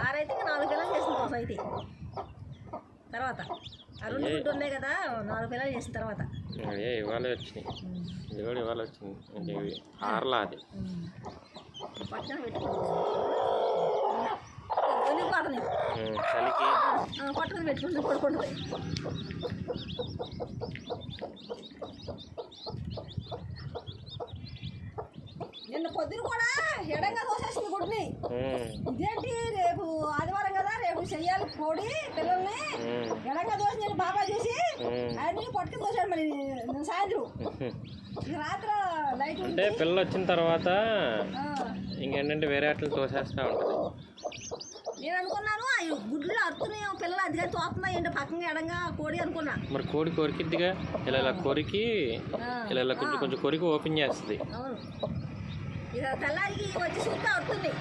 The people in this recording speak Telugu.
ఆరైతే 4 పిల్లలు చేసిన కోసం అయితే తర్వాత ఆ 2 గుడ్లు ఉన్నాయి కదా 4 పిల్లలు చేసిన తర్వాత ఇవాళ వచ్చినాయి. ఇది కూడా ఇవాళ వచ్చింది. ఆరలా అది పక్కన పెట్టుకుంటుంది చలికి పట్టుకుని పెట్టుకుంటుంది పడుకుంటుంది. నిన్న పొద్దున కూడా ఎడంగా దోసేసింది గుడ్ని. ఇదేంటి రేపు ఆదివారం కదా రేపు చెయ్యాలి కోడి పిల్లల్ని ఎడంగా దోసి నేను బాబా చూసి అన్ని పట్టుకుని దోశాడు. మరి సాయంత్రం రాత్రి లైట్ అంటే పిల్లలు వచ్చిన తర్వాత ఇంకేంటంటే వేరే అట్లా తోసేస్తా ఉంటుంది. నేను అనుకున్నాను గుడ్లు అరుతున్నాయి పిల్లలు అదిగా తోస్తున్నాయి ఏంటో పక్కన ఎడంగా కోడి అనుకున్నా. మరి కోడి కొరికిద్దిగా ఇలా కొరికి ఇలా కొంచెం కొంచెం కొరికి ఓపెన్ చేస్తుంది. అవును ఇక తెల్లారికి వచ్చి చూస్తా వస్తుంది.